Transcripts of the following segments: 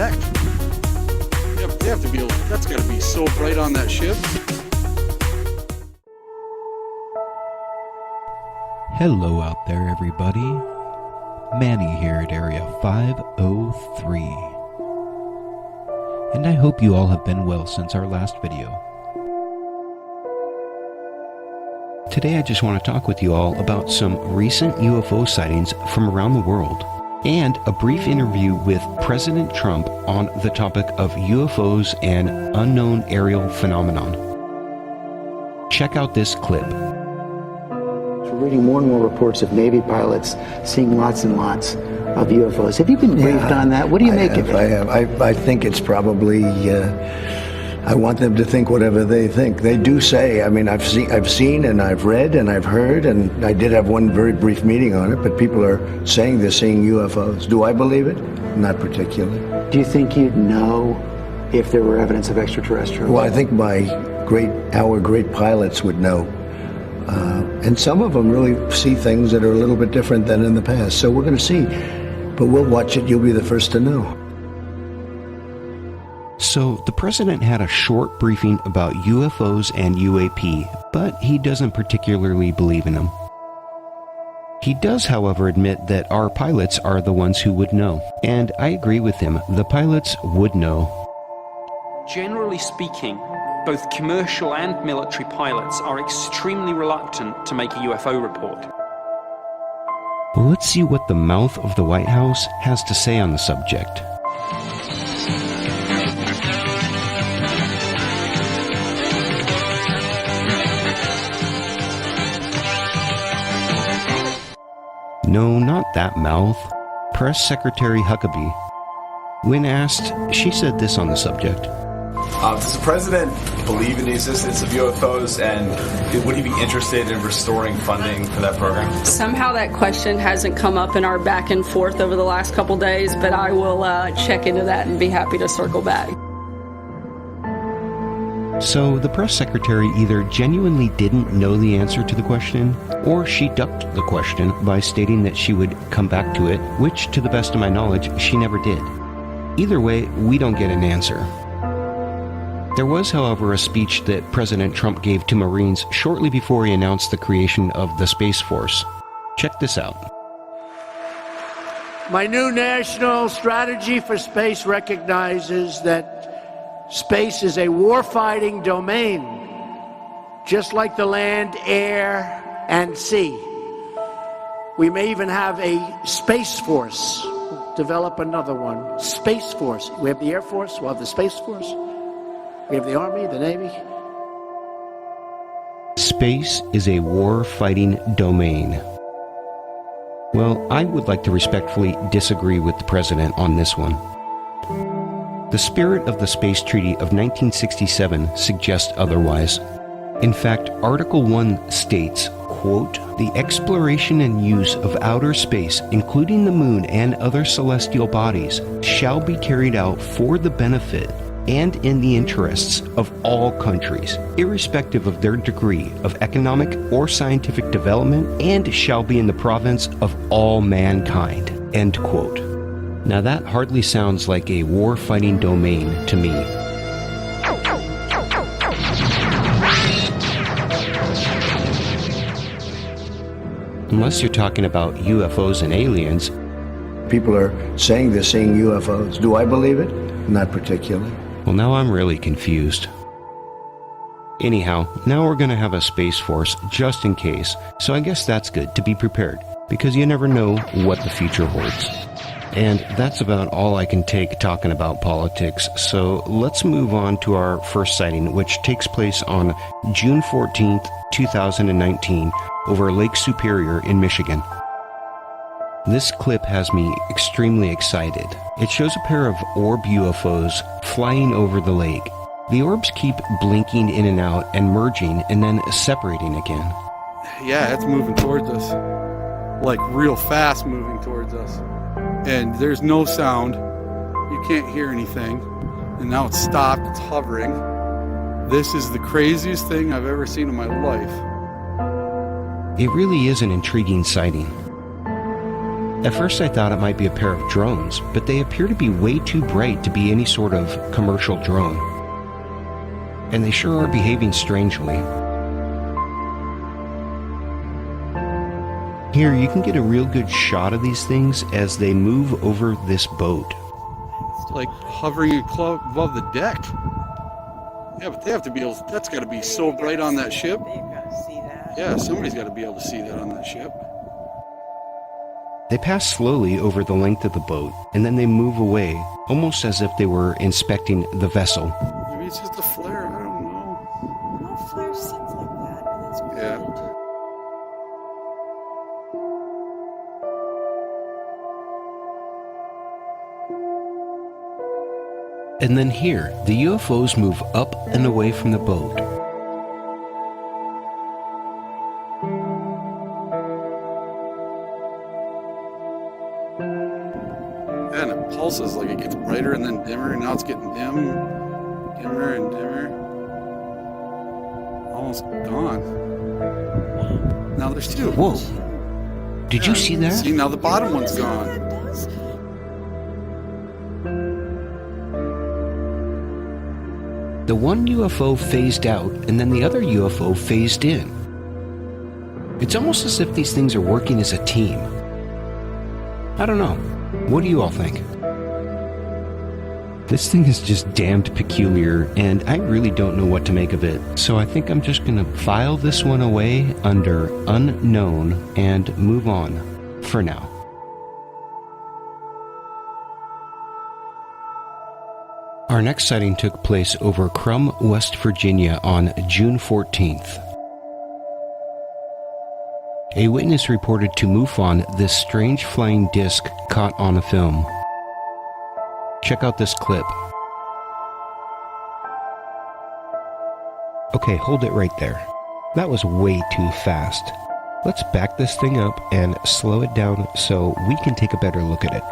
heck? They have to be able, that's got to be so bright on that ship. Hello out there, everybody. Manny here at Area 503. And I hope you all have been well since our last video. Today I just want to talk with you all about some recent UFO sightings from around the world, and a brief interview with President Trump on the topic of UFOs and unknown aerial phenomenon. Check out this clip. We're reading more and more reports of Navy pilots seeing lots and lots of UFOs. Have you been briefed on that? What do you make of it? I have. I think it's probably, I want them to think whatever they think. They do say, I mean, I've seen and I've read and I've heard, and I did have one very brief meeting on it, but people are saying they're seeing UFOs. Do I believe it? Not particularly. Do you think you'd know if there were evidence of extraterrestrials? Well, I think our great pilots would know. And some of them really see things that are a little bit different than in the past. So we're going to see. But we'll watch it. You'll be the first to know. So the president had a short briefing about UFOs and UAP, but he doesn't particularly believe in them. He does, however, admit that our pilots are the ones who would know. And I agree with him. The pilots would know. Generally speaking, both commercial and military pilots are extremely reluctant to make a UFO report. Well, let's see what the mouth of the White House has to say on the subject. No, not that mouth. Press Secretary Huckabee. When asked, she said this on the subject. Does the president believe in the existence of UFOs, and would he be interested in restoring funding for that program? Somehow that question hasn't come up in our back and forth over the last couple days, but I will check into that and be happy to circle back. So the press secretary either genuinely didn't know the answer to the question, or she ducked the question by stating that she would come back to it, which, to the best of my knowledge, she never did. Either way, we don't get an answer. There was, however, a speech that President Trump gave to Marines shortly before he announced the creation of the Space Force. Check this out. My new national strategy for space recognizes that space is a warfighting domain, just like the land, air, and sea. We may even have a Space Force. Develop another one. Space Force. We have the Air Force, we'll have the Space Force. We have the Army, the Navy. Space is a war-fighting domain. Well, I would like to respectfully disagree with the president on this one. The spirit of the Space Treaty of 1967 suggests otherwise. In fact, Article 1 states, quote, "The exploration and use of outer space, including the moon and other celestial bodies, shall be carried out for the benefit and in the interests of all countries, irrespective of their degree of economic or scientific development, and shall be in the province of all mankind," end quote. Now that hardly sounds like a war-fighting domain to me. Unless you're talking about UFOs and aliens. People are saying they're seeing UFOs. Do I believe it? Not particularly. Well, now I'm really confused. Anyhow, now we're going to have a Space Force just in case, so I guess that's good to be prepared, because you never know what the future holds. And that's about all I can take talking about politics, so let's move on to our first sighting, which takes place on June 14th, 2019, over Lake Superior in Michigan. This clip has me extremely excited. It shows a pair of orb UFOs flying over the lake. The orbs keep blinking in and out and merging and then separating again. Yeah, it's moving towards us. Like real fast moving towards us. And there's no sound. You can't hear anything. And now it's stopped, it's hovering. This is the craziest thing I've ever seen in my life. It really is an intriguing sighting. At first I thought it might be a pair of drones, but they appear to be way too bright to be any sort of commercial drone. And they sure are behaving strangely. Here, you can get a real good shot of these things as they move over this boat. It's like hovering above the deck. Yeah, but they have to be able, that's got to be so bright on that ship. They've got to see that. Yeah, somebody's got to be able to see that on that ship. They pass slowly over the length of the boat, and then they move away, almost as if they were inspecting the vessel. Maybe it's just a flare, I don't know. No flares sit like that, and it's weird. Yeah. And then here, the UFOs move up and away from the boat. And it pulses, like it gets brighter and then dimmer, and now it's getting dimmer and dimmer. Almost gone. Now there's two. Whoa. Did you see that? See, now the bottom one's gone. The one UFO phased out, and then the other UFO phased in. It's almost as if these things are working as a team. I don't know. What do you all think? This thing is just damned peculiar, and I really don't know what to make of it. So I think I'm just going to file this one away under unknown and move on for now. Our next sighting took place over Crum, West Virginia on June 14th. A witness reported to MUFON this strange flying disc caught on a film. Check out this clip. Okay, hold it right there. That was way too fast. Let's back this thing up and slow it down so we can take a better look at it.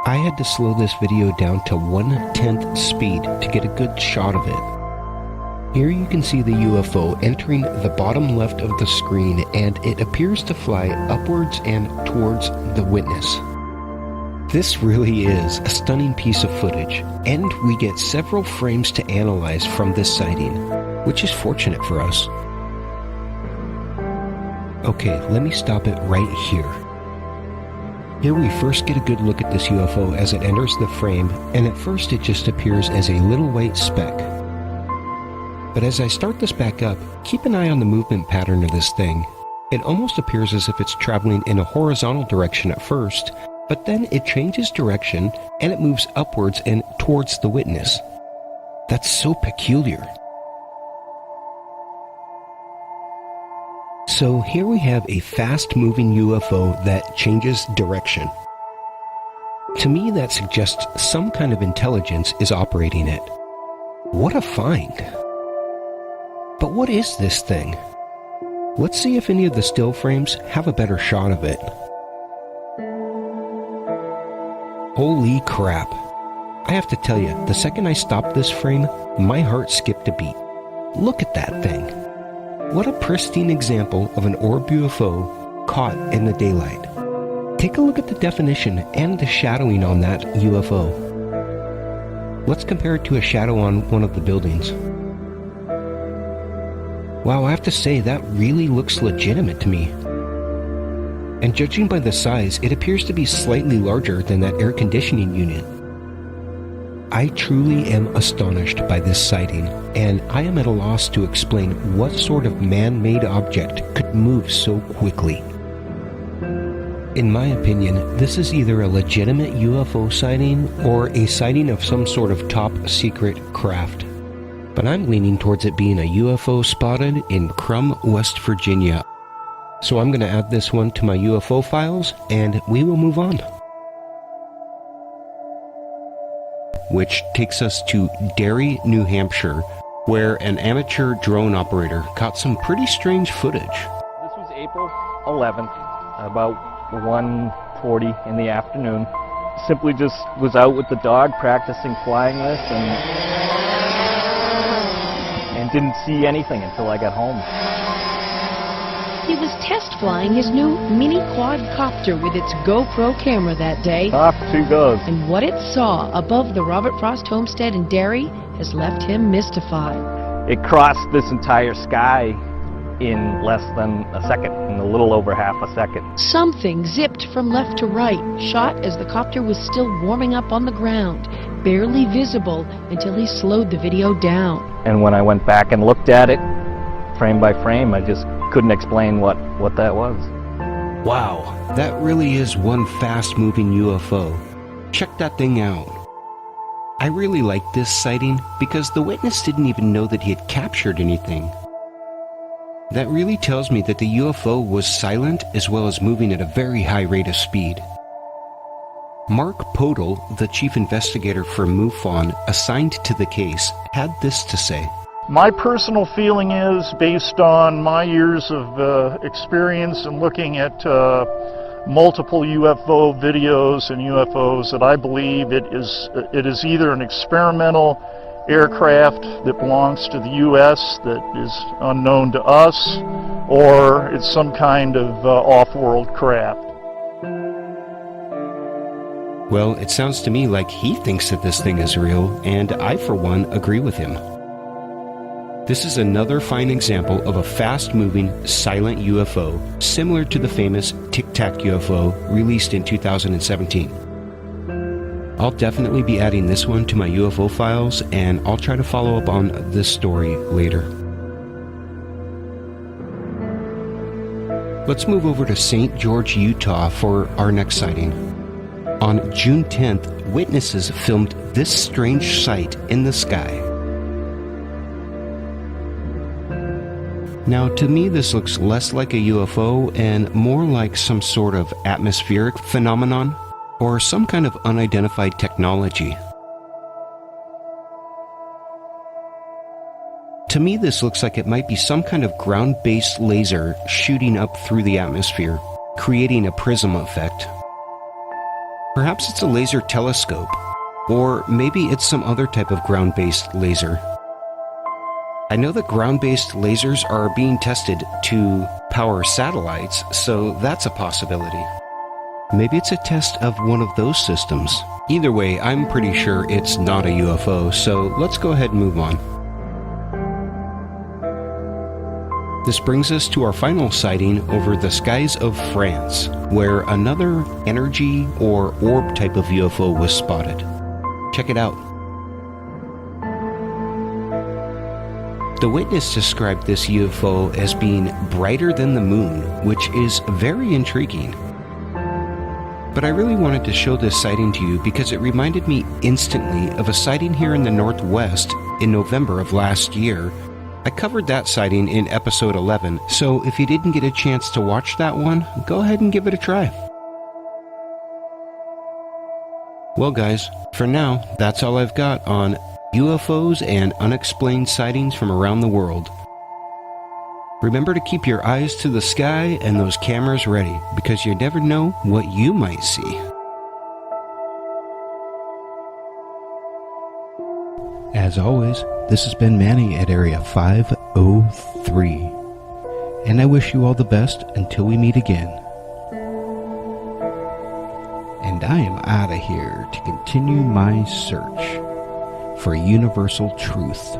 I had to slow this video down to 1/10 speed to get a good shot of it. Here you can see the UFO entering the bottom left of the screen, and it appears to fly upwards and towards the witness. This really is a stunning piece of footage, and we get several frames to analyze from this sighting, which is fortunate for us. Okay, let me stop it right here. Here we first get a good look at this UFO as it enters the frame, and at first it just appears as a little white speck. But as I start this back up, keep an eye on the movement pattern of this thing. It almost appears as if it's traveling in a horizontal direction at first, but then it changes direction and it moves upwards and towards the witness. That's so peculiar. So here we have a fast-moving UFO that changes direction. To me, that suggests some kind of intelligence is operating it. What a find! But what is this thing? Let's see if any of the still frames have a better shot of it. Holy crap! I have to tell you, the second I stopped this frame, my heart skipped a beat. Look at that thing! What a pristine example of an orb UFO caught in the daylight. Take a look at the definition and the shadowing on that UFO. Let's compare it to a shadow on one of the buildings. Wow, I have to say, that really looks legitimate to me. And judging by the size, it appears to be slightly larger than that air conditioning unit. I truly am astonished by this sighting, and I am at a loss to explain what sort of man-made object could move so quickly. In my opinion, this is either a legitimate UFO sighting or a sighting of some sort of top-secret craft. But I'm leaning towards it being a UFO spotted in Crum, West Virginia. So I'm going to add this one to my UFO files, and we will move on. Which takes us to Derry, New Hampshire, where an amateur drone operator caught some pretty strange footage. This was April 11th, about 1:40 in the afternoon. Simply just was out with the dog practicing flying this and didn't see anything until I got home. he was test flying his new mini quadcopter with its GoPro camera that day. Off she goes. And what it saw above the Robert Frost homestead in Derry has left him mystified. It crossed this entire sky in less than a second, in a little over half a second. Something zipped from left to right, shot as the copter was still warming up on the ground, barely visible until he slowed the video down. And when I went back and looked at it, frame by frame, I just couldn't explain what that was. Wow, that really is one fast-moving UFO. Check that thing out. I really like this sighting because the witness didn't even know that he had captured anything. That really tells me that the UFO was silent as well as moving at a very high rate of speed. Mark Podol, the chief investigator for MUFON assigned to the case, had this to say. My personal feeling is, based on my years of experience in looking at multiple UFO videos and UFOs, that I believe it is either an experimental aircraft that belongs to the U.S. that is unknown to us, or it's some kind of off-world craft. Well, it sounds to me like he thinks that this thing is real, and I, for one, agree with him. This is another fine example of a fast-moving, silent UFO, similar to the famous Tic Tac UFO released in 2017. I'll definitely be adding this one to my UFO files, and I'll try to follow up on this story later. Let's move over to St. George, Utah for our next sighting. On June 10th, witnesses filmed this strange sight in the sky. Now, to me, this looks less like a UFO and more like some sort of atmospheric phenomenon or some kind of unidentified technology. To me, this looks like it might be some kind of ground-based laser shooting up through the atmosphere, creating a prism effect. Perhaps it's a laser telescope, or maybe it's some other type of ground-based laser. I know that ground-based lasers are being tested to power satellites, so that's a possibility. Maybe it's a test of one of those systems. Either way, I'm pretty sure it's not a UFO, so let's go ahead and move on. This brings us to our final sighting over the skies of France, where another energy or orb type of UFO was spotted. Check it out. The witness described this UFO as being brighter than the moon, which is very intriguing. But I really wanted to show this sighting to you because it reminded me instantly of a sighting here in the Northwest in November of last year. I covered that sighting in episode 11, so if you didn't get a chance to watch that one, go ahead and give it a try. Well guys, for now, that's all I've got on UFOs and unexplained sightings from around the world. Remember to keep your eyes to the sky and those cameras ready, because you never know what you might see. As always, this has been Manny at Area 503, and I wish you all the best until we meet again. And I am out of here to continue my search for universal truth.